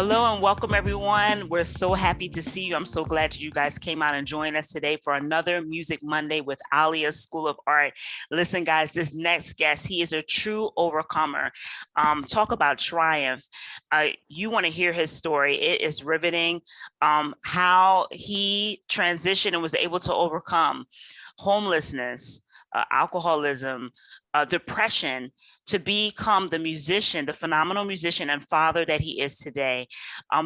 Hello and welcome everyone. We're so happy to see you. I'm so glad you guys came out and joined us today for another Music Monday with Alia School of Art. Listen, guys, this next guest, he is a true overcomer. Talk about triumph. You want to hear his story. It is riveting how he transitioned and was able to overcome homelessness, alcoholism, depression, to become the musician, the phenomenal musician and father that he is today.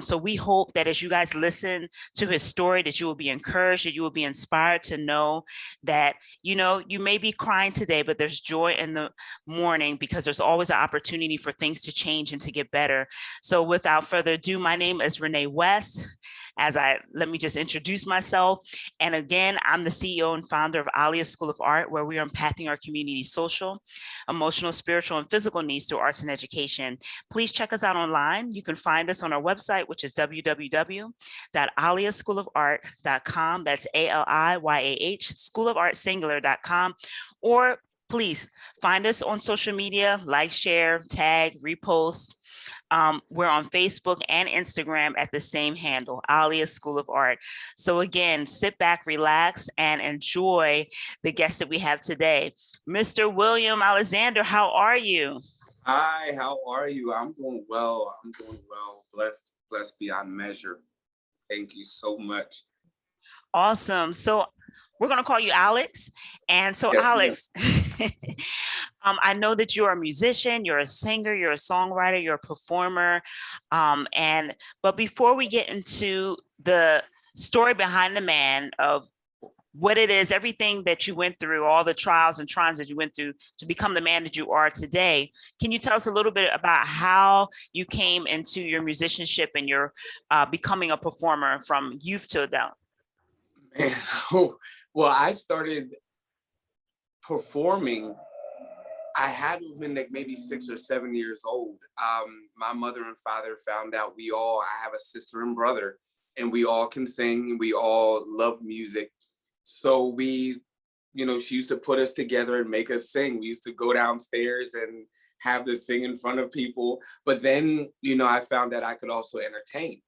So we hope that as you guys listen to his story, that you will be encouraged, that you will be inspired to know that, you may be crying today, but there's joy in the morning, because there's always an opportunity for things to change and to get better. So without further ado, my name is Renee West. Let me just introduce myself. And again, I'm the CEO and founder of Alia School of Art, where we are impacting our community's social, emotional, spiritual, and physical needs through arts and education. Please check us out online. You can find us on our website, which is www.aliaschoolofart.com. That's ALIYAH, schoolofartsingular.com. Or please find us on social media, like, share, tag, repost. We're on Facebook and Instagram at the same handle, Alia School of Art. So again, sit back, relax, and enjoy the guest that we have today. Mr. William Alexander, how are you? Hi, how are you? I'm doing well. Blessed beyond measure. Thank you so much. Awesome. So we're going to call you Alex. And so, yes, Alex, I know that you're a musician, you're a singer, you're a songwriter, you're a performer. But before we get into the story behind the man of what it is, everything that you went through, all the trials and triumphs that you went through to become the man that you are today, can you tell us a little bit about how you came into your musicianship and your becoming a performer from youth to adult? Man, well, I started performing. I had to have been like maybe 6 or 7 years old. My mother and father found out I have a sister and brother, and we all can sing. We all love music. So she used to put us together and make us sing. We used to go downstairs and have to sing in front of people. But then, I found that I could also entertain.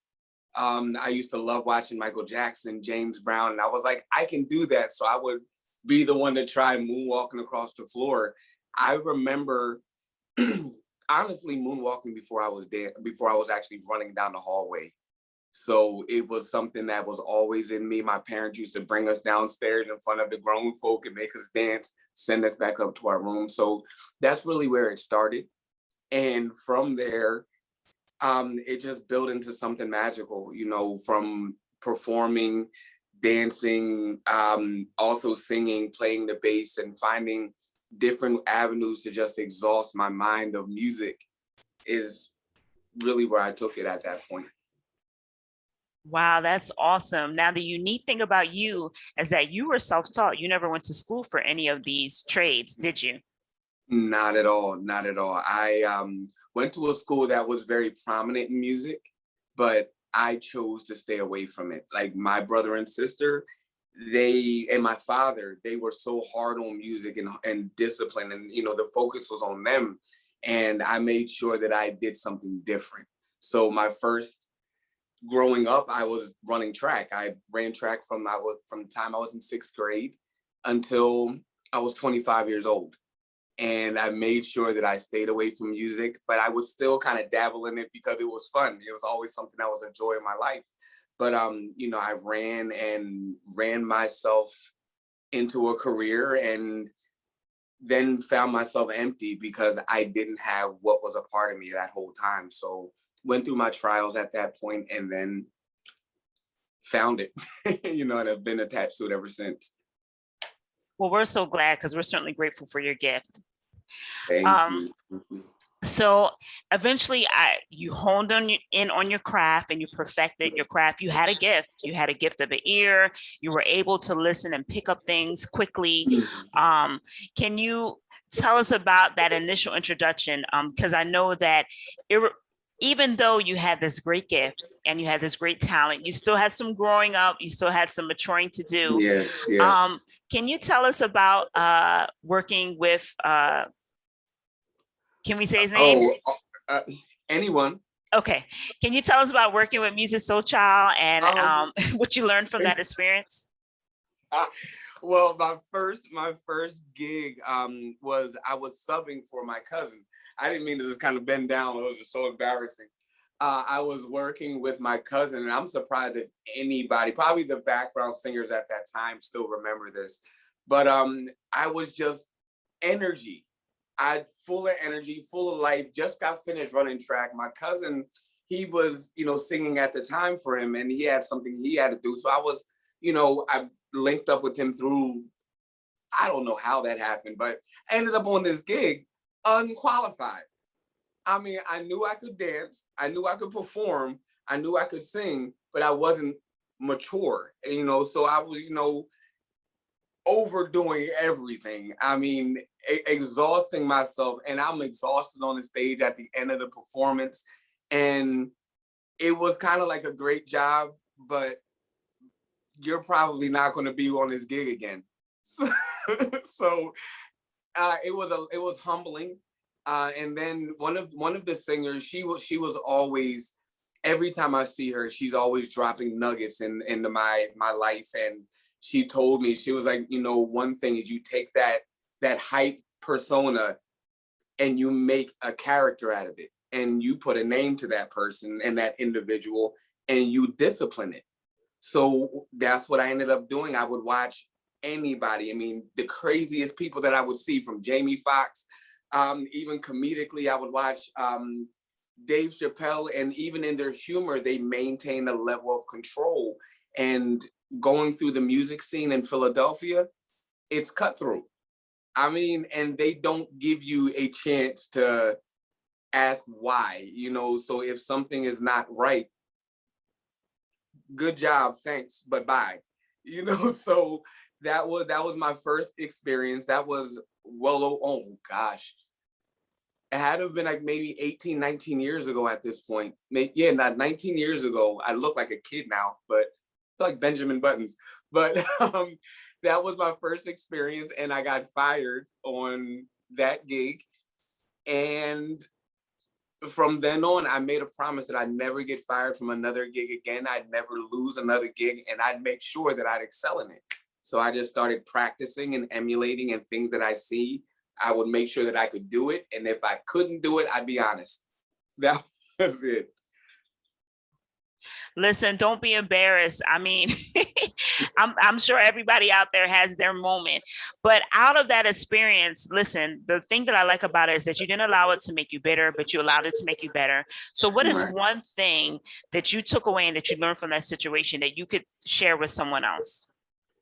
I used to love watching Michael Jackson, James Brown, and I was like, I can do that. So I would be the one to try moonwalking across the floor. I remember honestly moonwalking before I was actually running down the hallway. So it was something that was always in me. My parents used to bring us downstairs in front of the grown folk and make us dance, send us back up to our room. So that's really where it started. And from there, it just built into something magical, from performing, dancing, also singing, playing the bass, and finding different avenues to just exhaust my mind of music is really where I took it at that point. Wow, that's awesome. Now, the unique thing about you is that you were self-taught. You never went to school for any of these trades, did you? Not at all. I went to a school that was very prominent in music, but I chose to stay away from it. Like my brother and sister, and my father, they were so hard on music and discipline, and the focus was on them. And I made sure that I did something different. So my first growing up, I was running track. I ran track from the time I was in 6th grade until I was 25 years old. And I made sure that I stayed away from music, but I was still kind of dabbling in it because it was fun. It was always something that was a joy in my life. But, I ran myself into a career, and then found myself empty because I didn't have what was a part of me that whole time. So went through my trials at that point, and then found it, and I've been attached to it ever since. Well, we're so glad, because we're certainly grateful for your gift. Thank you. So eventually you honed in on your craft, and you perfected your craft. You had a gift. You had a gift of an ear. You were able to listen and pick up things quickly. Can you tell us about that initial introduction? Because I know that even though you had this great gift and you had this great talent, you still had some growing up. You still had some maturing to do. Yes. Can you tell us about working with, can we say his name? Anyone. Okay. Can you tell us about working with Music Soul Child and Um, what you learned from that experience? well, my first gig was I was subbing for my cousin. I didn't mean to just kind of bend down. It was just so embarrassing. I was working with my cousin, and I'm surprised if anybody, probably the background singers at that time, still remember this. But I was just energy. I full of energy, full of life. Just got finished running track. My cousin, he was, singing at the time for him, and he had something he had to do. So I was, I linked up with him through, I don't know how that happened, but I ended up on this gig unqualified. I mean, I knew I could dance, I knew I could perform, I knew I could sing, but I wasn't mature, so I was, overdoing everything. I mean, exhausting myself, and I'm exhausted on the stage at the end of the performance. And it was kind of like a great job, but you're probably not going to be on this gig again. So it was humbling. And then one of the singers, she was always, every time I see her, she's always dropping nuggets into my life. And she told me, she was like, one thing is, you take that hype persona and you make a character out of it, and you put a name to that person and that individual, and you discipline it. So that's what I ended up doing. I would watch anybody. I mean, the craziest people that I would see, from Jamie Foxx, even comedically, I would watch Dave Chappelle, and even in their humor, they maintain a level of control. And going through the music scene in Philadelphia, it's cutthroat. I mean, and they don't give you a chance to ask why, so if something is not right, good job, thanks, but bye. So that was my first experience. That was, well, oh gosh, it had to have been like maybe 18, 19 years ago at this point. Yeah, not 19 years ago. I look like a kid now, but it's like Benjamin Buttons. But that was my first experience, and I got fired on that gig. And from then on, I made a promise that I'd never get fired from another gig again. I'd never lose another gig, and I'd make sure that I'd excel in it. So I just started practicing and emulating, and things that I see, I would make sure that I could do it. And if I couldn't do it, I'd be honest. That was it. Listen, don't be embarrassed. I mean, I'm sure everybody out there has their moment, but out of that experience, listen, the thing that I like about it is that you didn't allow it to make you bitter, but you allowed it to make you better. So what is Right. one thing that you took away and that you learned from that situation that you could share with someone else?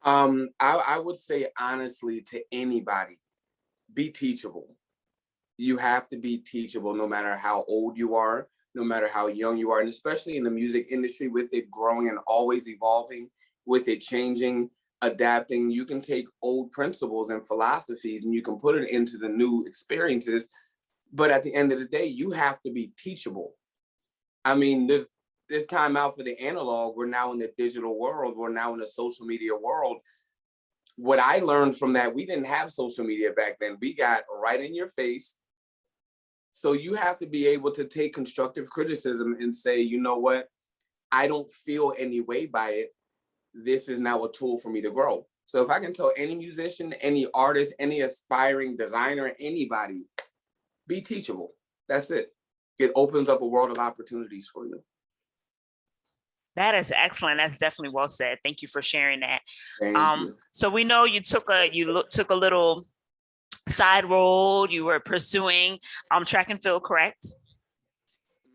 I would say, honestly, to anybody, be teachable. You have to be teachable, no matter how old you are, no matter how young you are, and especially in the music industry, with it growing and always evolving, with it changing, adapting. You can take old principles and philosophies and you can put it into the new experiences, but at the end of the day, you have to be teachable. I mean, this time out for the analog, we're now in the digital world, we're now in the social media world. What I learned from that, we didn't have social media back then. We got right in your face. So you have to be able to take constructive criticism and say, you know what, I don't feel any way by it. This is now a tool for me to grow. So if I can tell any musician, any artist, any aspiring designer, anybody, be teachable. That's it. It opens up a world of opportunities for you. That is excellent. That's definitely well said. Thank you for sharing that. Thank you. So we know you took a little side road. You were pursuing track and field, correct?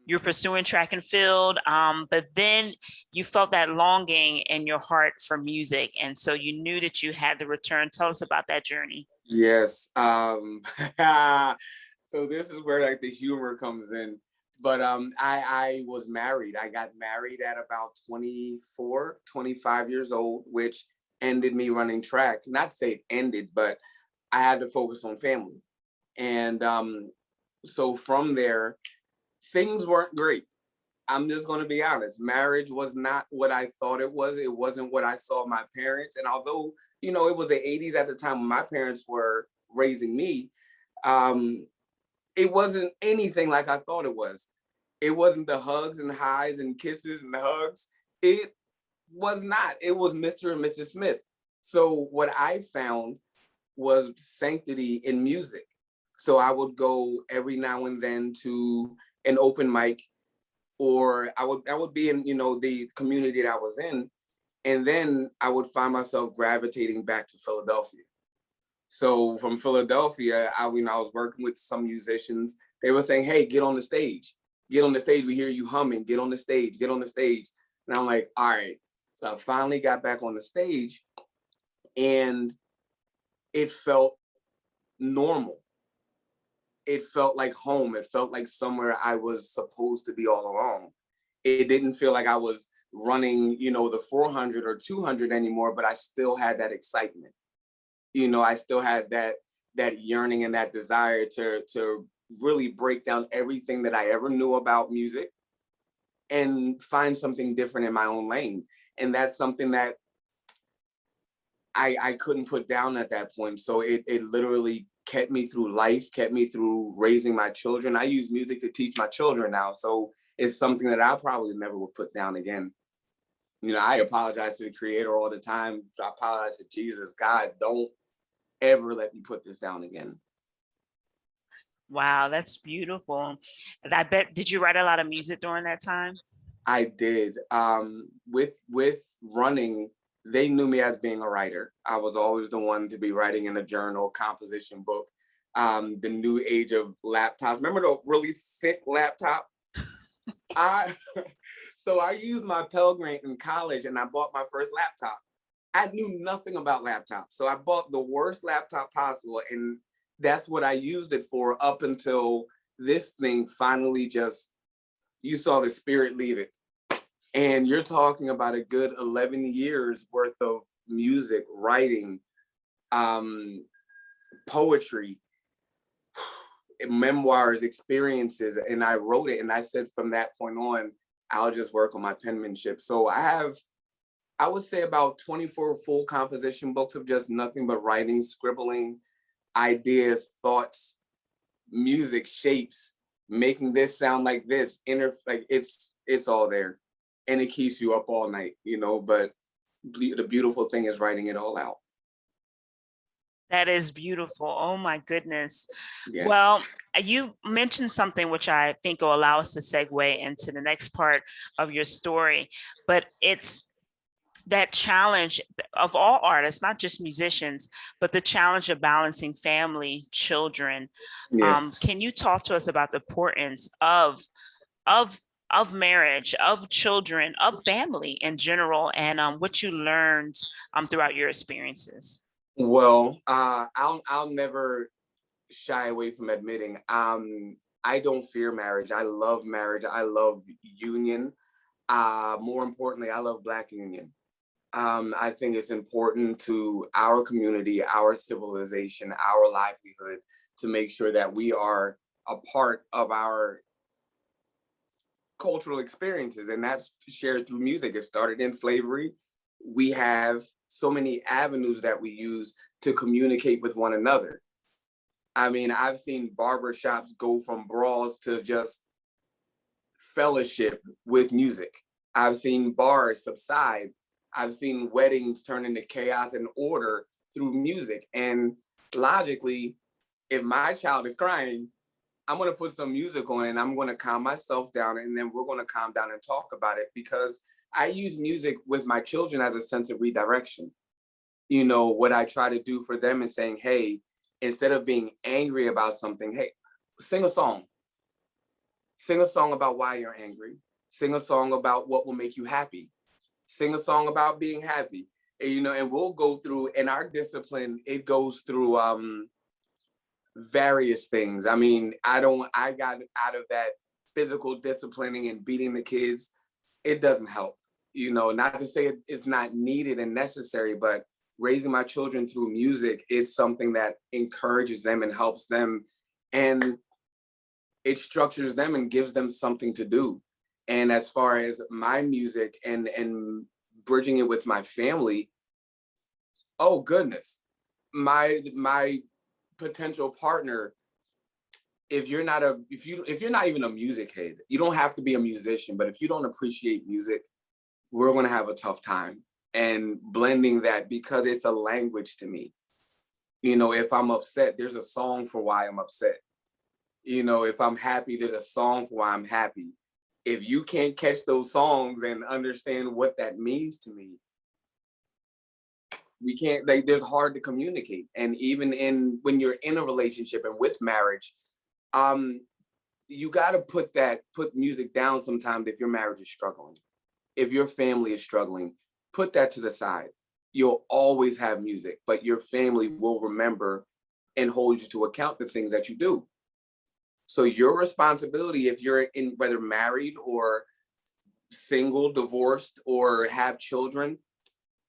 You're pursuing track and field, but then you felt that longing in your heart for music, and so you knew that you had to return. Tell us about that journey. Yes. So this is where like the humor comes in. But I was married. I got married at about 24, 25 years old, which ended me running track. Not to say it ended, but I had to focus on family. And so from there, things weren't great. I'm just going to be honest. Marriage was not what I thought it was. It wasn't what I saw my parents. And although, it was the 80s at the time when my parents were raising me, it wasn't anything like I thought it was. It wasn't the hugs and highs and kisses and the hugs. It was not. It was Mr. and Mrs. Smith. So what I found was sanctity in music. So I would go every now and then to an open mic, or I would be in, the community that I was in, and then I would find myself gravitating back to Philadelphia. So from Philadelphia, I was working with some musicians. They were saying, "Hey, get on the stage. Get on the stage. We hear you humming. Get on the stage. Get on the stage." And I'm like, "All right." So I finally got back on the stage, and it felt normal. It felt like home. It felt like somewhere I was supposed to be all along. It didn't feel like I was running, the 400 or 200 anymore, but I still had that excitement. I still had that yearning and that desire to really break down everything that I ever knew about music and find something different in my own lane. And that's something that I couldn't put down at that point. So it literally kept me through life, kept me through raising my children. I use music to teach my children now. So it's something that I probably never would put down again. I apologize to the creator all the time. I apologize to Jesus. God, don't ever let me put this down again. Wow, that's beautiful. And I bet, did you write a lot of music during that time? I did. With running, they knew me as being a writer. I was always the one to be writing in a journal, composition book. The new age of laptops. Remember the really thick laptop? I so I used my Pell Grant in college, and I bought my first laptop. I knew nothing about laptops, so I bought the worst laptop possible, and that's what I used it for up until this thing finally just, you saw the spirit leave it. And you're talking about a good 11 years worth of music, writing, poetry, memoirs, experiences. And I wrote it, and I said from that point on, I'll just work on my penmanship. So I would say about 24 full composition books of just nothing but writing, scribbling, ideas, thoughts, music, shapes, making this sound like this, like it's all there. And it keeps you up all night, but the beautiful thing is writing it all out. That is beautiful. Oh my goodness. Well, Yes. you mentioned something which I think will allow us to segue into the next part of your story, but it's that challenge of all artists, not just musicians, but the challenge of balancing family, children. Yes. Can you talk to us about the importance of of marriage, of children, of family in general, and what you learned throughout your experiences? Well, I'll never shy away from admitting, I don't fear marriage. I love marriage. I love union. More importantly, I love Black union. I think it's important to our community, our civilization, our livelihood, to make sure that we are a part of our cultural experiences, and that's shared through music. It started in slavery. We have so many avenues that we use to communicate with one another. I mean, I've seen barbershops go from brawls to just fellowship with music. I've seen bars subside. I've seen weddings turn into chaos and order through music. And logically, if my child is crying, I'm going to put some music on and I'm going to calm myself down, and then we're going to calm down and talk about it, because I use music with my children as a sense of redirection. What I try to do for them is saying, hey, instead of being angry about something, hey, sing a song. Sing a song about why you're angry. Sing a song about what will make you happy. Sing a song about being happy. And we'll go through, in our discipline, it goes through various things. I mean, I got out of that physical disciplining and beating the kids. It doesn't help, not to say it's not needed and necessary, but raising my children through music is something that encourages them and helps them, and it structures them and gives them something to do. And as far as my music and bridging it with my family, oh goodness, my potential partner, if you're not even a music head, you don't have to be a musician, but if you don't appreciate music, we're going to have a tough time. And blending that, because it's a language to me. You know, if I'm upset, there's a song for why I'm upset. You know, if I'm happy, there's a song for why I'm happy. If you can't catch those songs and understand what that means to me, we can't, like, there's hard to communicate. And even when you're in a relationship and with marriage, you got to put music down sometimes. If your marriage is struggling, if your family is struggling, put that to the side. You'll always have music, but your family will remember and hold you to account the things that you do. So your responsibility, if you're in, whether married or single, divorced, or have children,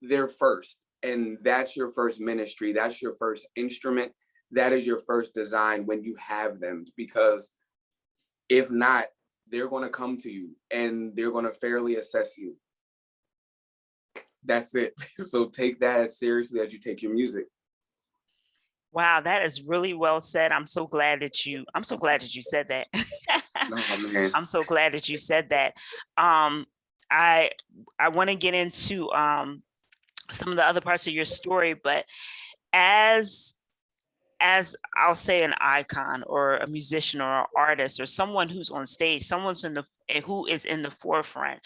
they're first. And that's your first ministry. That's your first instrument. That is your first design when you have them. Because if not, they're going to come to you and they're going to fairly assess you. That's it. So take that as seriously as you take your music. Wow, that is really well said. I'm so glad that you said that. Oh, man. I'm so glad that you said that. I want to get into some of the other parts of your story, but as I'll say an icon or a musician or an artist or someone who's on stage, who is in the forefront,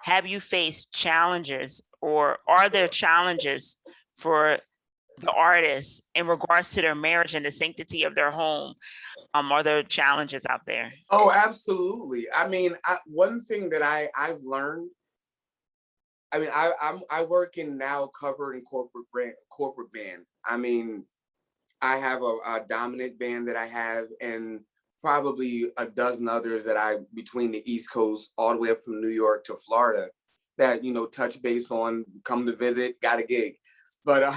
have you faced challenges, or are there challenges for the artists in regards to their marriage and the sanctity of their home? Are there challenges out there? Oh, absolutely. I mean, one thing that I've learned, I mean, I work in now covered in corporate band. I mean, I have a dominant band that I have, and probably a dozen others that between the East Coast, all the way up from New York to Florida, that, you know, touch base on, come to visit, got a gig. But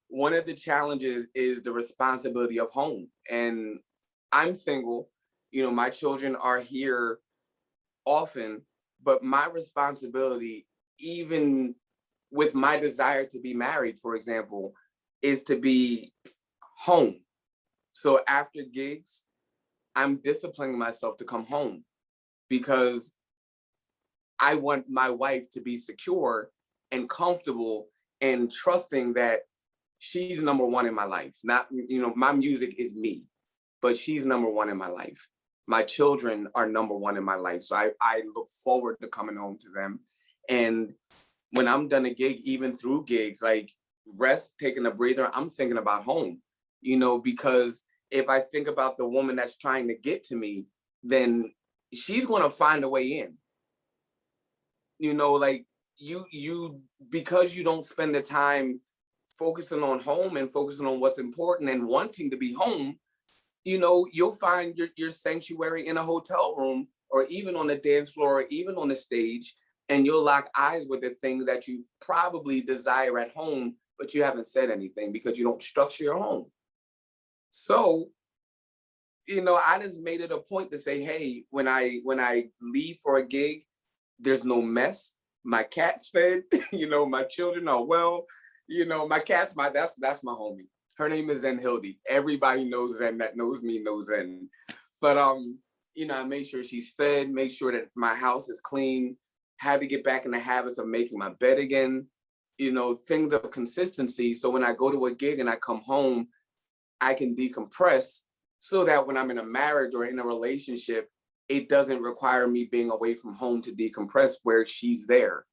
one of the challenges is the responsibility of home. And I'm single, you know, my children are here often, but my responsibility, even with my desire to be married, for example, is to be home. So after gigs, I'm disciplining myself to come home, because I want my wife to be secure and comfortable and trusting that she's number one in my life. Not, you know, my music is me, but she's number one in my life. My children are number one in my life. So I look forward to coming home to them. And when I'm done a gig, even through gigs, like rest, taking a breather, I'm thinking about home, you know, because if I think about the woman that's trying to get to me, then she's going to find a way in. You know, like you because you don't spend the time focusing on home and focusing on what's important and wanting to be home, you know, you'll find your sanctuary in a hotel room, or even on the dance floor, or even on the stage, and you'll lock eyes with the things that you probably desire at home, but you haven't said anything because you don't structure your home. So, you know, I just made it a point to say, hey, when I leave for a gig, there's no mess. My cat's fed, you know, my children are well, you know, my cat's that's my homie. Her name is Zen Hildy. Everybody knows Zen, that knows me knows Zen. But you know, I make sure she's fed, make sure that my house is clean, had to get back in the habits of making my bed again, you know, things of consistency. So when I go to a gig and I come home, I can decompress, so that when I'm in a marriage or in a relationship, it doesn't require me being away from home to decompress, where she's there.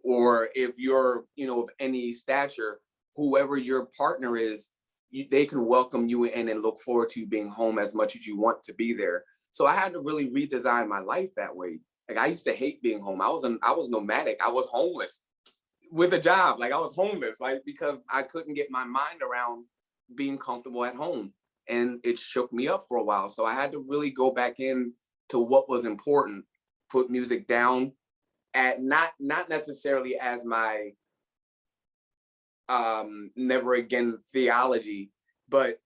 Or if you're, you know, of any stature, whoever your partner is, they can welcome you in and look forward to you being home as much as you want to be there. So I had to really redesign my life that way. Like, I used to hate being home. I was nomadic. I was homeless with a job. Like, I was homeless, like, because I couldn't get my mind around being comfortable at home. And it shook me up for a while. So I had to really go back in to what was important, put music down, at not necessarily as my never again theology, but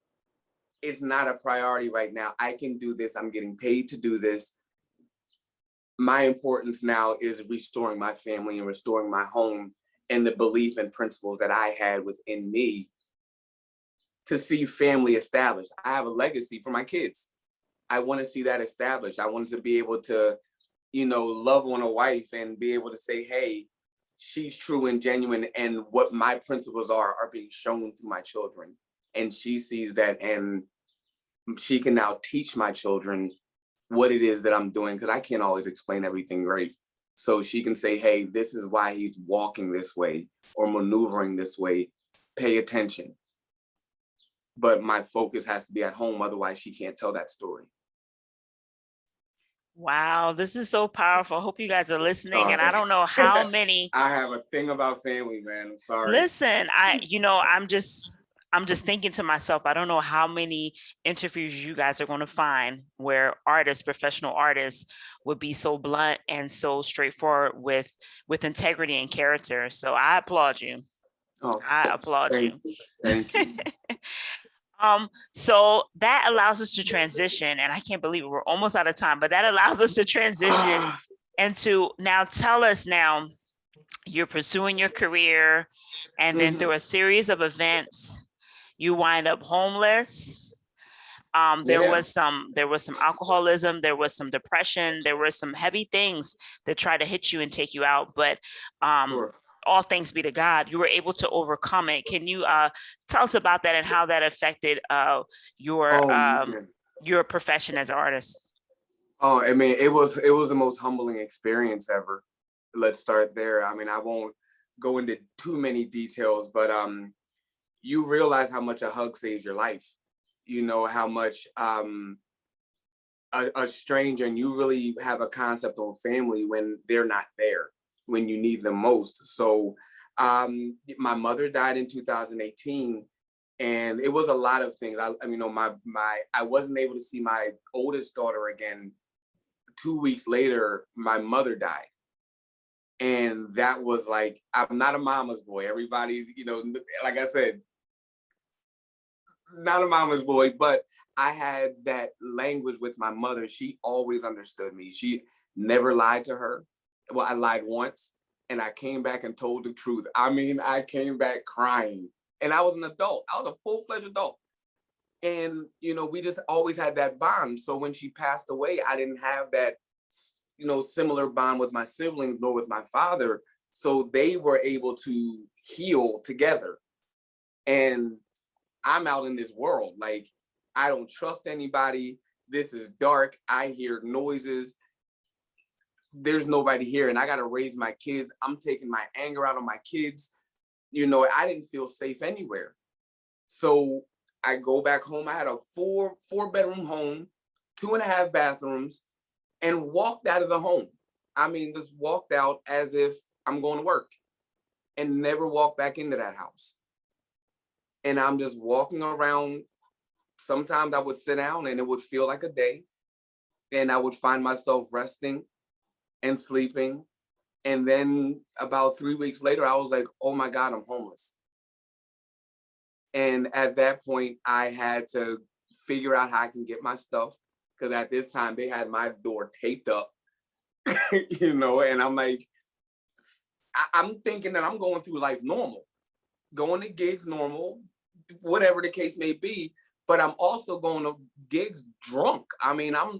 it's not a priority right now. I can do this. I'm getting paid to do this. My importance now is restoring my family and restoring my home, and the belief and principles that I had within me to see family established. I have a legacy for my kids. I want to see that established. I wanted to be able to, love on a wife and be able to say, hey, she's true and genuine, and what my principles are being shown to my children. And she sees that, and she can now teach my children what it is that I'm doing, because I can't always explain everything right. So she can say, hey, this is why he's walking this way or maneuvering this way. Pay attention. But my focus has to be at home. Otherwise, she can't tell that story. Wow, this is so powerful. I hope you guys are listening. And I Sorry. don't know how many. I have a thing about family, man. I'm sorry. Listen, I'm just thinking to myself, I don't know how many interviews you guys are going to find where artists, professional artists, would be so blunt and so straightforward with integrity and character. So I applaud you. Oh, I applaud you. Thank you. So that allows us to transition, and I can't believe it, we're almost out of time, but that allows us to transition into, now tell us now, you're pursuing your career, and then through a series of events, you wind up homeless. There was some alcoholism, there was some depression, there were some heavy things that try to hit you and take you out, but Sure. all thanks be to God, you were able to overcome it. Can you tell us about that and how that affected your profession as an artist? Oh, I mean, it was the most humbling experience ever. Let's start there. I mean, I won't go into too many details, but you realize how much a hug saves your life. You know how much a stranger, and you really have a concept on family when they're not there, when you need them most. So my mother died in 2018, and it was a lot of things. I wasn't able to see my oldest daughter again. 2 weeks later, my mother died. And that was like, I'm not a mama's boy. Everybody's, like I said, not a mama's boy, but I had that language with my mother. She always understood me. She never lied to her. Well, I lied once, and I came back and told the truth. I mean, I came back crying, and I was an adult. I was a full-fledged adult. And, we just always had that bond. So when she passed away, I didn't have that, similar bond with my siblings nor with my father. So they were able to heal together. And I'm out in this world. Like, I don't trust anybody. This is dark. I hear noises. There's nobody here. And I got to raise my kids. I'm taking my anger out on my kids. I didn't feel safe anywhere. So I go back home. I had a four-bedroom home, 2.5 bathrooms, and walked out of the home. I mean, just walked out as if I'm going to work, and never walked back into that house. And I'm just walking around. Sometimes I would sit down and it would feel like a day. And I would find myself resting and sleeping. And then about 3 weeks later, I was like, oh my God, I'm homeless. And at that point, I had to figure out how I can get my stuff. Because at this time, they had my door taped up, and I'm like, I'm thinking that I'm going through life normal, going to gigs normal, whatever the case may be. But I'm also going to gigs drunk. I mean, a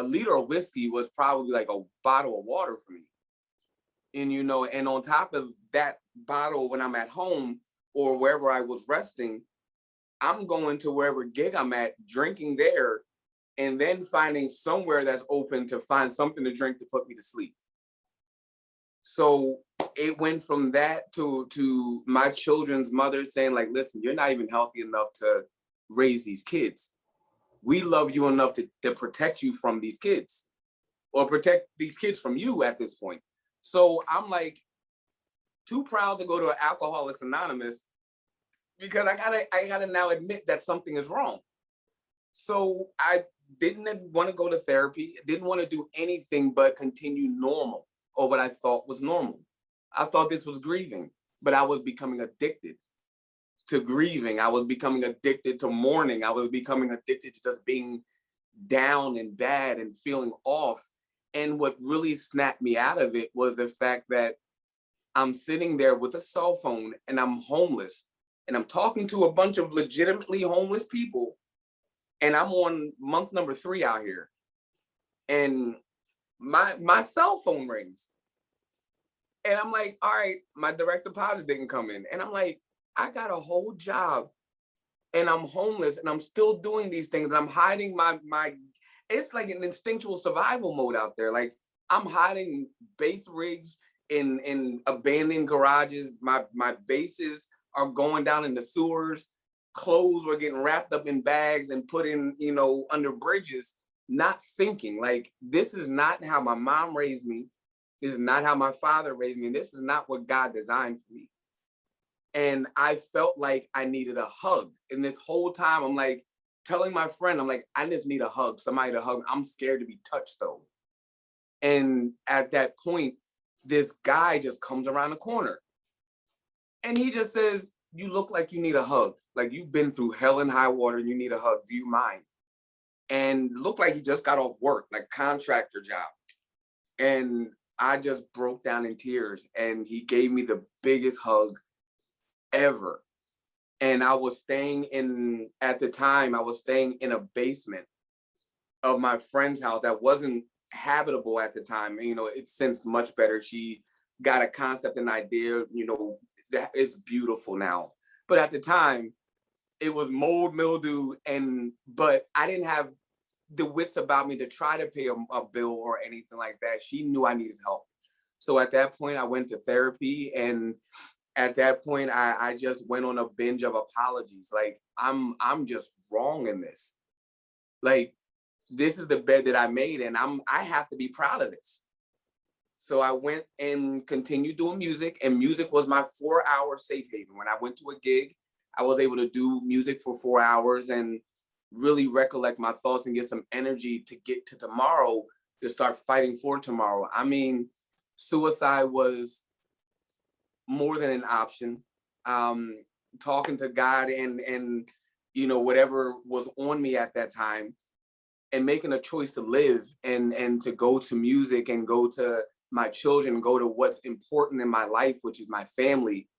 liter of whiskey was probably like a bottle of water for me. And, and on top of that bottle, when I'm at home or wherever I was resting, I'm going to wherever gig I'm at, drinking there, and then finding somewhere that's open to find something to drink to put me to sleep. So it went from that to my children's mother saying, like, listen, you're not even healthy enough to raise these kids. We love you enough to protect you from these kids, or protect these kids from you at this point. So I'm like, too proud to go to Alcoholics Anonymous, because I gotta now admit that something is wrong. So I didn't want to go to therapy, didn't want to do anything but continue normal, or what I thought was normal. I thought this was grieving, but I was becoming addicted to grieving. I was becoming addicted to mourning. I was becoming addicted to just being down and bad and feeling off. And what really snapped me out of it was the fact that I'm sitting there with a cell phone and I'm homeless and I'm talking to a bunch of legitimately homeless people, and I'm on month number 3 out here, and my cell phone rings, and I'm like, all right, my direct deposit didn't come in, and I'm like, I got a whole job and I'm homeless and I'm still doing these things and I'm hiding my it's like an instinctual survival mode out there. Like, I'm hiding base rigs in abandoned garages. My bases are going down in the sewers. Clothes were getting wrapped up in bags and put in, under bridges, not thinking like, this is not how my mom raised me. This is not how my father raised me. And this is not what God designed for me. And I felt like I needed a hug. And this whole time I'm like telling my friend, I'm like, I just need a hug, somebody to hug. I'm scared to be touched though. And at that point, this guy just comes around the corner and he just says, you look like you need a hug. Like, you've been through hell and high water and you need a hug. Do you mind? And looked like he just got off work, like contractor job. And I just broke down in tears and he gave me the biggest hug ever. And I was at the time, I was staying in a basement of my friend's house that wasn't habitable at the time. It's since much better. She got a concept and idea, that is beautiful now. But at the time, it was mold, mildew, but I didn't have the wits about me to try to pay a bill or anything like that. She knew I needed help. So at that point, I went to therapy, and at that point, I just went on a binge of apologies. Like, I'm just wrong in this. Like, this is the bed that I made, and I have to be proud of this. So I went and continued doing music, and music was my 4-hour safe haven. When I went to a gig, I was able to do music for 4 hours and really recollect my thoughts and get some energy to get to tomorrow, to start fighting for tomorrow. I mean, suicide was more than an option. Talking to God and whatever was on me at that time, and making a choice to live and to go to music and go to my children, go to what's important in my life, which is my family.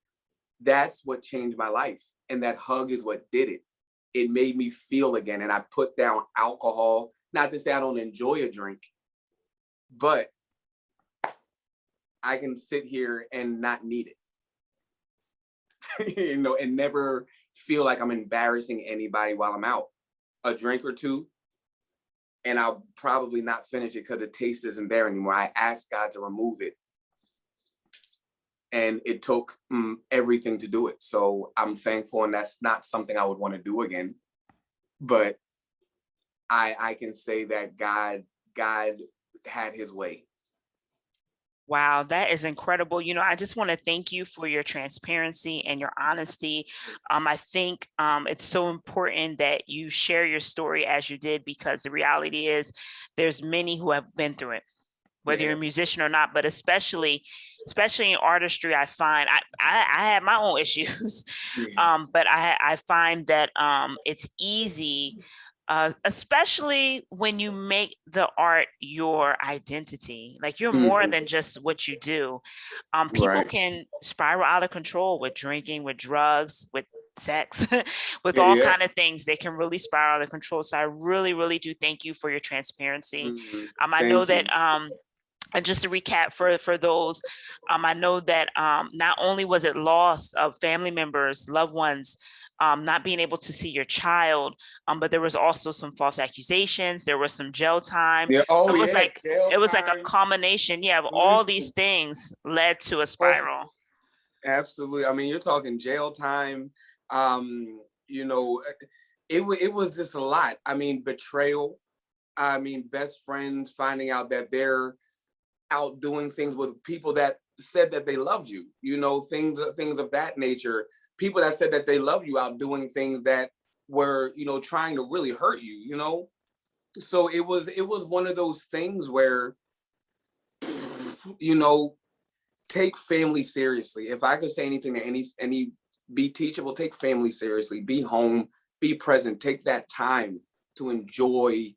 That's what changed my life. And that hug is what did it. It made me feel again. And I put down alcohol. Not to say I don't enjoy a drink, but I can sit here and not need it, and never feel like I'm embarrassing anybody while I'm out. A drink or two, and I'll probably not finish it because the taste isn't there anymore. I asked God to remove it, and it took everything to do it. So I'm thankful, and that's not something I would want to do again. But I can say that God had his way. Wow, that is incredible. I just want to thank you for your transparency and your honesty. I think it's so important that you share your story as you did, because the reality is there's many who have been through it, whether you're a musician or not, but especially in artistry, I find I have my own issues, but I find that it's easy. Especially when you make the art your identity, like you're more than just what you do. People can spiral out of control with drinking, with drugs, with sex, with all kind of things. They can really spiral out of control. So I really, really do thank you for your transparency. I know that and just to recap for those, I know that not only was it loss of family members, loved ones, not being able to see your child, but there was also some false accusations. There was some jail time. Yeah. So it was it was like a combination, of all these things led to a spiral. Absolutely. I mean, you're talking jail time. It was just a lot. I mean, betrayal. I mean, best friends finding out that they're out doing things with people that said that they loved you, things of that nature. People that said that they love you out doing things that were, trying to really hurt you, So it was one of those things where, take family seriously. If I could say anything to any be teachable, take family seriously, be home, be present, take that time to enjoy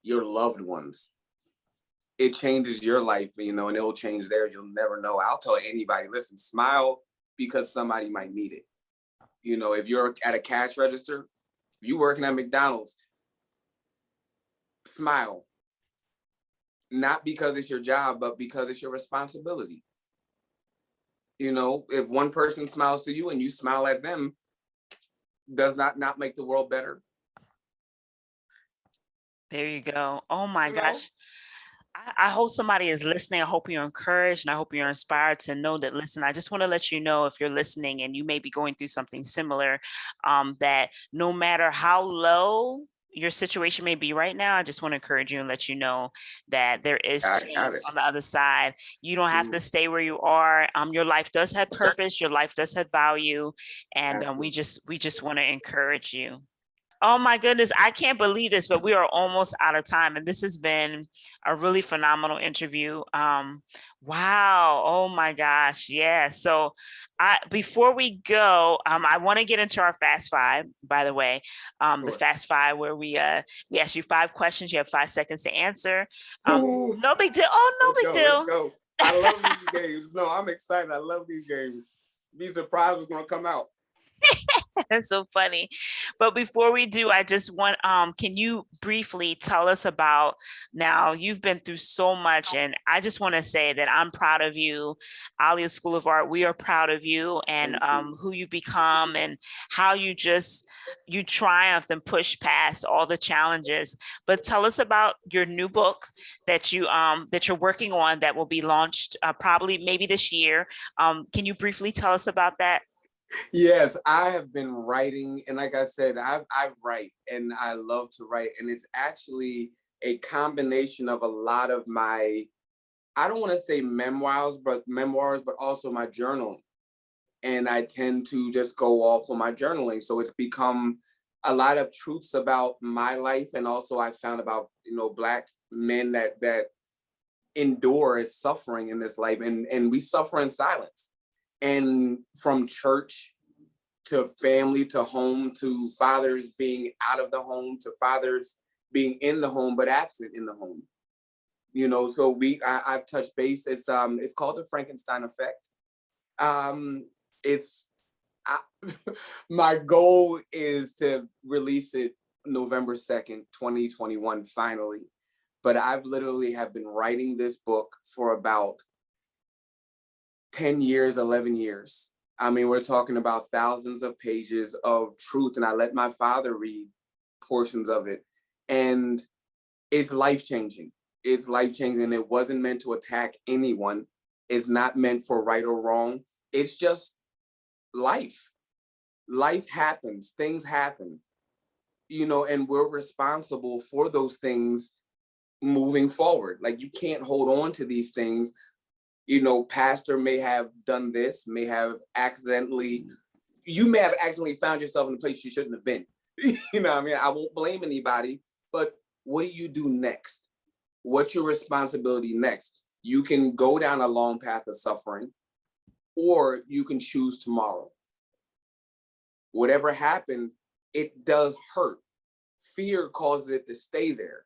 your loved ones. it changes your life, and it'll change theirs. You'll never know. I'll tell anybody, listen, smile because somebody might need it. If you're at a cash register, if you're working at McDonald's, smile. Not because it's your job, but because it's your responsibility. If one person smiles to you and you smile at them, does not make the world better? There you go. Oh my gosh. I hope somebody is listening. I hope you're encouraged, and I hope you're inspired to know that, listen, I just want to let you know, if you're listening and you may be going through something similar, that no matter how low your situation may be right now, I just want to encourage you and let you know that there is change on the other side. You don't have to stay where you are. Your life does have purpose. Your life does have value. And we just want to encourage you. Oh my goodness, I can't believe this, but we are almost out of time. And this has been a really phenomenal interview. Wow. Oh my gosh. Yeah. So before we go, I want to get into our Fast Five, by the way. The Fast Five, where we ask you 5 questions. You have 5 seconds to answer. No big deal. Oh, no big deal. Let's go. I love these games. No, I'm excited. I love these games. Be surprised what's going to come out. That's so funny. But before we do, I just want, can you briefly tell us about, now you've been through so much, and I just want to say that I'm proud of you. Aliyah School of Art, we are proud of you, and who you become, and how you triumphed and pushed past all the challenges. But tell us about your new book that you're working on, that will be launched probably maybe this year. Can you briefly tell us about that? Yes, I have been writing, and like I said, I write, and I love to write, and it's actually a combination of a lot of my, I don't want to say memoirs, but also my journaling. And I tend to just go off on my journaling. So it's become a lot of truths about my life, and also I found about, Black men that endure suffering in this life, and we suffer in silence. And from church to family to home to fathers being out of the home to fathers being in the home but absent in the home. So I've touched base. It's called the Frankenstein effect. My goal is to release it November 2nd, 2021, finally. But I've literally have been writing this book for about 10 years, 11 years. I mean, we're talking about thousands of pages of truth, and I let my father read portions of it. And it's life-changing. It's life-changing, and it wasn't meant to attack anyone. It's not meant for right or wrong. It's just life. Life happens, things happen, and we're responsible for those things moving forward. Like, you can't hold on to these things. Pastor may have done this, you may have accidentally found yourself in a place you shouldn't have been. I won't blame anybody, but what do you do next? What's your responsibility next? You can go down a long path of suffering, or you can choose tomorrow. Whatever happened, it does hurt. Fear causes it to stay there.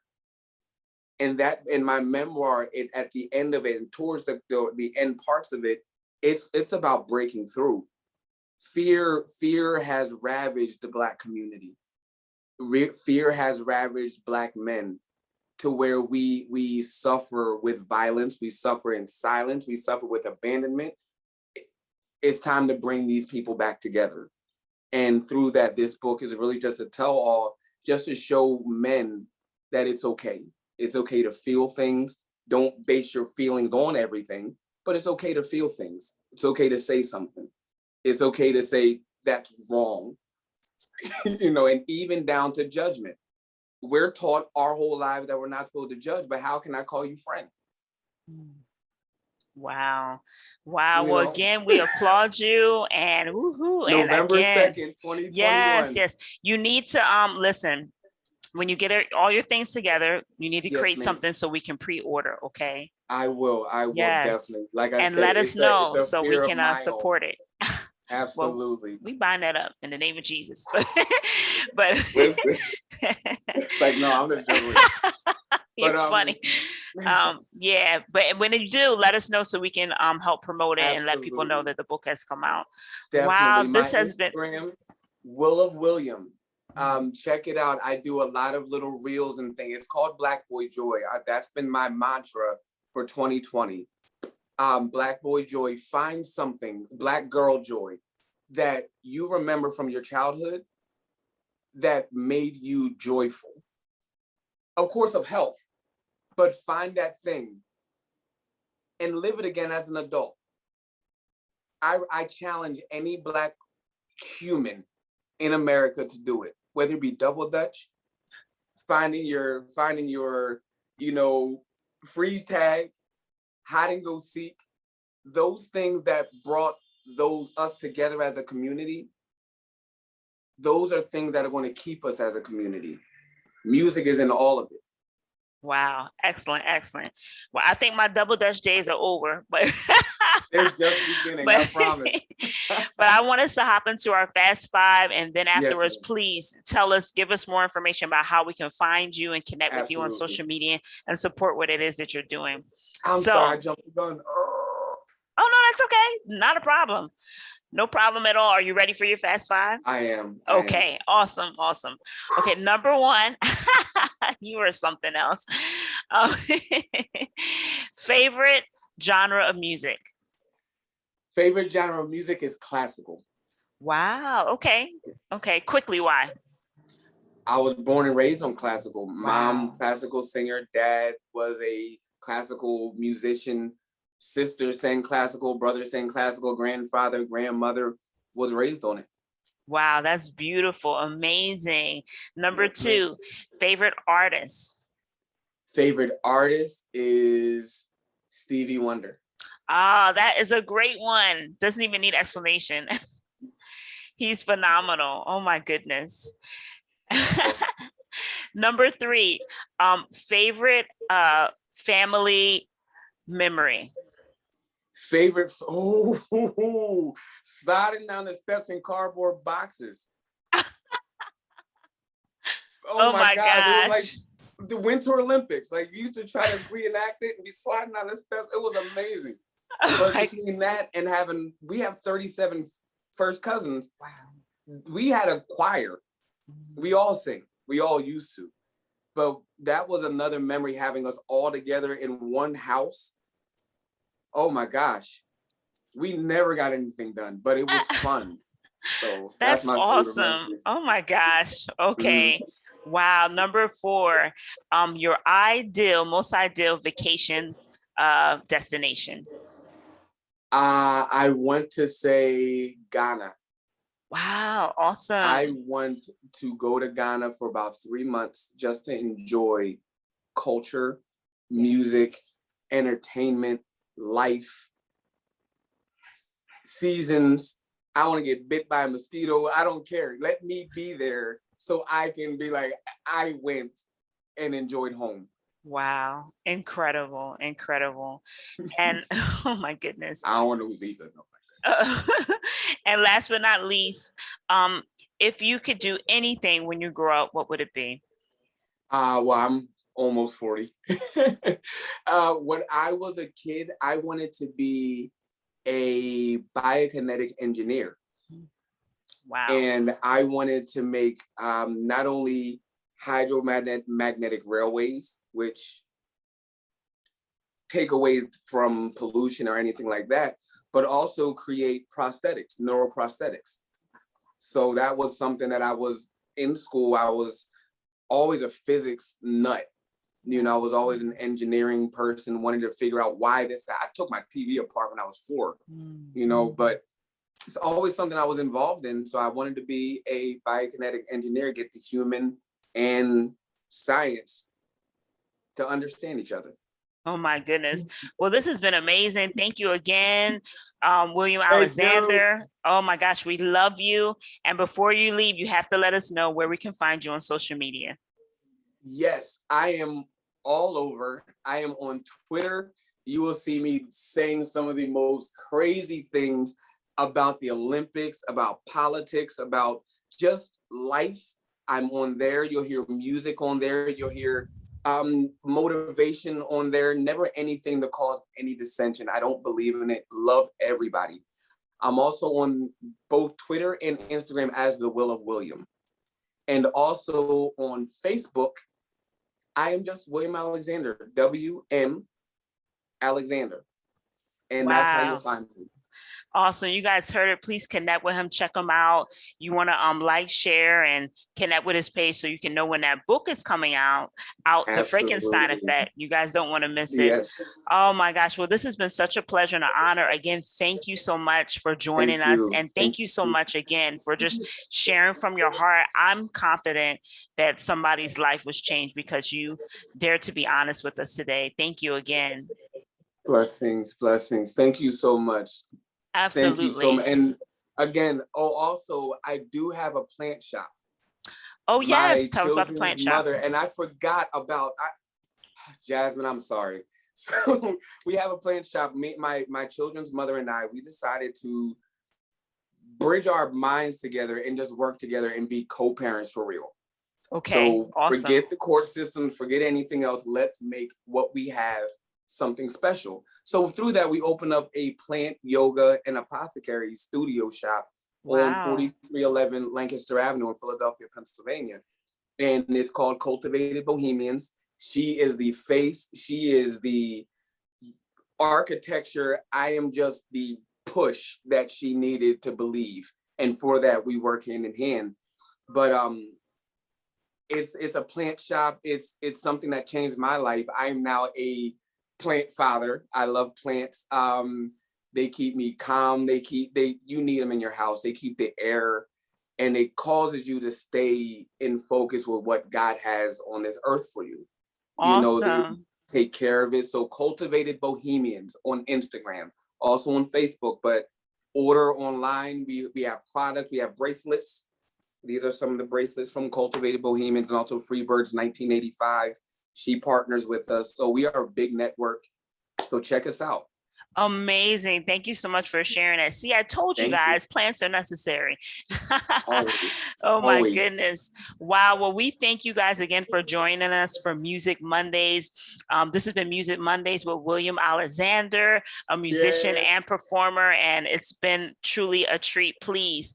And that, in my memoir, at the end of it and towards the end parts of it, it's about breaking through. Fear has ravaged the Black community. Fear has ravaged Black men, to where we suffer with violence, we suffer in silence, we suffer with abandonment. It's time to bring these people back together. And through that, this book is really just a tell-all, just to show men that it's okay. It's okay to feel things. Don't base your feelings on everything, but it's okay to feel things. It's okay to say something. It's okay to say that's wrong, and even down to judgment. We're taught our whole lives that we're not supposed to judge, but how can I call you friend? Wow. Well, again, we applaud you, and woohoo. November 2nd, 2021. Yes. You need to listen. When you get all your things together, you need to create something so we can pre-order, okay? I will definitely. Like I said, and let us know so we can support it. Absolutely. Well, we bind that up in the name of Jesus. But like, no, I'm just joking. You're funny. Yeah, but when you do, let us know so we can help promote it and let people know absolutely, that the book has come out. Wow, definitely. My this has been Instagram, Will of William. Check it out. I do a lot of little reels and things. It's called Black Boy Joy. That's been my mantra for 2020. Black Boy Joy. Find something, Black Girl Joy, that you remember from your childhood that made you joyful. Of course, of health, but find that thing and live it again as an adult. I challenge any Black human in America to do it, whether it be double Dutch, finding your, freeze tag, hide and go seek, those things that brought us together as a community. Those are things that are going to keep us as a community. Music is in all of it. wow, excellent, excellent. Well, I think my double Dutch days are over, but They're just beginning, I promise. But I want us to hop into our Fast Five, and then afterwards, Yes, please give us more information about how we can find you and connect with you on social media and support what it is that you're doing. I'm sorry, I jumped the gun. Oh no, that's okay. Not a problem. No problem at all. Are you ready for your Fast Five? I am. Okay, awesome, awesome. Okay, number one, you are something else. Favorite genre of music? Favorite genre of music is classical. Wow, okay. Okay, quickly, why? I was born and raised on classical. Mom, Wow. classical singer. Dad was a classical musician. Sister sang classical. Brother sang classical. Grandfather, grandmother was raised on it. Wow, that's beautiful. Amazing. Number Yes, two, ma'am. favorite artist? Favorite artist is Stevie Wonder. Ah, that is a great one. Doesn't even need explanation. He's phenomenal. Oh my goodness. Number three, favorite family memory? Favorite, sliding down the steps in cardboard boxes. Oh my my gosh, it was gosh. like the Winter Olympics. Like, we used to try to reenact it and be sliding down the steps. It was amazing. But between that and we have 37 first cousins. Wow. We had a choir. We all sing. We all used to. But that was another memory, having us all together in one house. Oh my gosh. We never got anything done, but it was fun. So That's my awesome. Oh my gosh. Okay. Wow. Number four, your most ideal vacation destination. I want to say Ghana. Wow. Awesome. I want to go to Ghana for about 3 months just to enjoy culture, music, entertainment, life, seasons. I want to get bit by a mosquito. I don't care. Let me be there so I can be like, I went and enjoyed home. Wow. Incredible. Incredible. And oh my goodness. I don't know who's either. No. And last but not least, if you could do anything when you grow up, what would it be? Well, I'm almost 40. When I was a kid, I wanted to be a biokinetic engineer. Wow. And I wanted to make not only magnetic railways, which take away from pollution or anything like that, but also create prosthetics, neuroprosthetics. So that was something that I was in school. I was always a physics nut. You know, I was always an engineering person, wanting to figure out why this, that. I took my TV apart when I was 4, you know, but it's always something I was involved in. So I wanted to be a biokinetic engineer, get the human and science to understand each other. Oh my goodness. Well, this has been amazing. Thank you again, William Alexander. Oh my gosh, we love you. And before you leave, you have to let us know where we can find you on social media. Yes, I am all over. I am on Twitter. You will see me saying some of the most crazy things about the Olympics, about politics, about just life. I'm on there. You'll hear music on there. You'll hear motivation on there, never anything to cause any dissension. I don't believe in it. Love everybody. I'm also on both Twitter and Instagram as The Will of William. And also on Facebook, I am just William Alexander, WM Alexander. And that's how you'll Wow. find me. Awesome. You guys heard it. Please connect with him. Check him out. You want to like, share, and connect with his page so you can know when that book is coming out, The Frankenstein Absolutely. Effect. You guys don't want to miss it. Yes. Oh my gosh. Well, this has been such a pleasure and an honor. Again, thank you so much for joining Thank us. you. And thank you so much again for just sharing from your heart. I'm confident that somebody's life was changed because you dared to be honest with us today. Thank you again. Blessings, blessings. Thank you so much. Thank you so Absolutely. much. And again, also, I do have a plant shop. Oh, My yes. Tell us about the plant children's shop. mother, and I forgot about Jasmine, I'm sorry. So we have a plant shop. My children's mother and I, we decided to bridge our minds together and just work together and be co-parents for real. Okay, So awesome. forget the court system, forget anything else. Let's make what we have something special. So through that, we opened up a plant, yoga, and apothecary studio shop on 4311 Lancaster Avenue in Philadelphia, Pennsylvania. And it's called Cultivated Bohemians. She is the face. She is the architecture. I am just the push that she needed to believe. And for that, we work hand in hand. But it's a plant shop. It's something that changed my life. I'm now a plant father. I love plants. They keep me calm. You need them in your house. They keep the air, and it causes you to stay in focus with what God has on this earth for you. Awesome. You know, they take care of it. So Cultivated Bohemians on Instagram, also on Facebook, but order online. We have products, we have bracelets. These are some of the bracelets from Cultivated Bohemians, and also Freebirds 1985. She partners with us. So we are a big network. So check us out. Amazing. Thank you so much for sharing that. See, I told you guys, plants are necessary. Oh my goodness. Wow. Well, we thank you guys again for joining us for Music Mondays. This has been Music Mondays with William Alexander, a musician and performer, and it's been truly a treat. Please,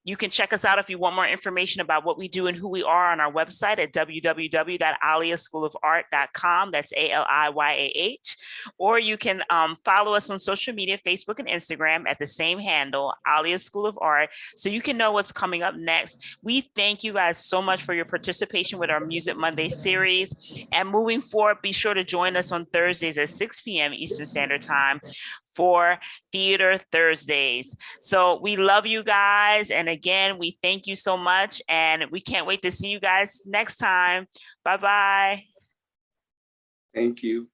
you can check us out if you want more information about what we do and who we are on our website at www.aliyahschoolofart.com. That's ALIYAH. Or you can follow us on social media, Facebook and Instagram at the same handle, Aliyah School of Art, so you can know what's coming up next. We thank you guys so much for your participation with our Music Monday series. And moving forward, be sure to join us on Thursdays at 6 p.m. Eastern Standard Time for Theater Thursdays. So we love you guys. And again, we thank you so much. And we can't wait to see you guys next time. Bye-bye. Thank you.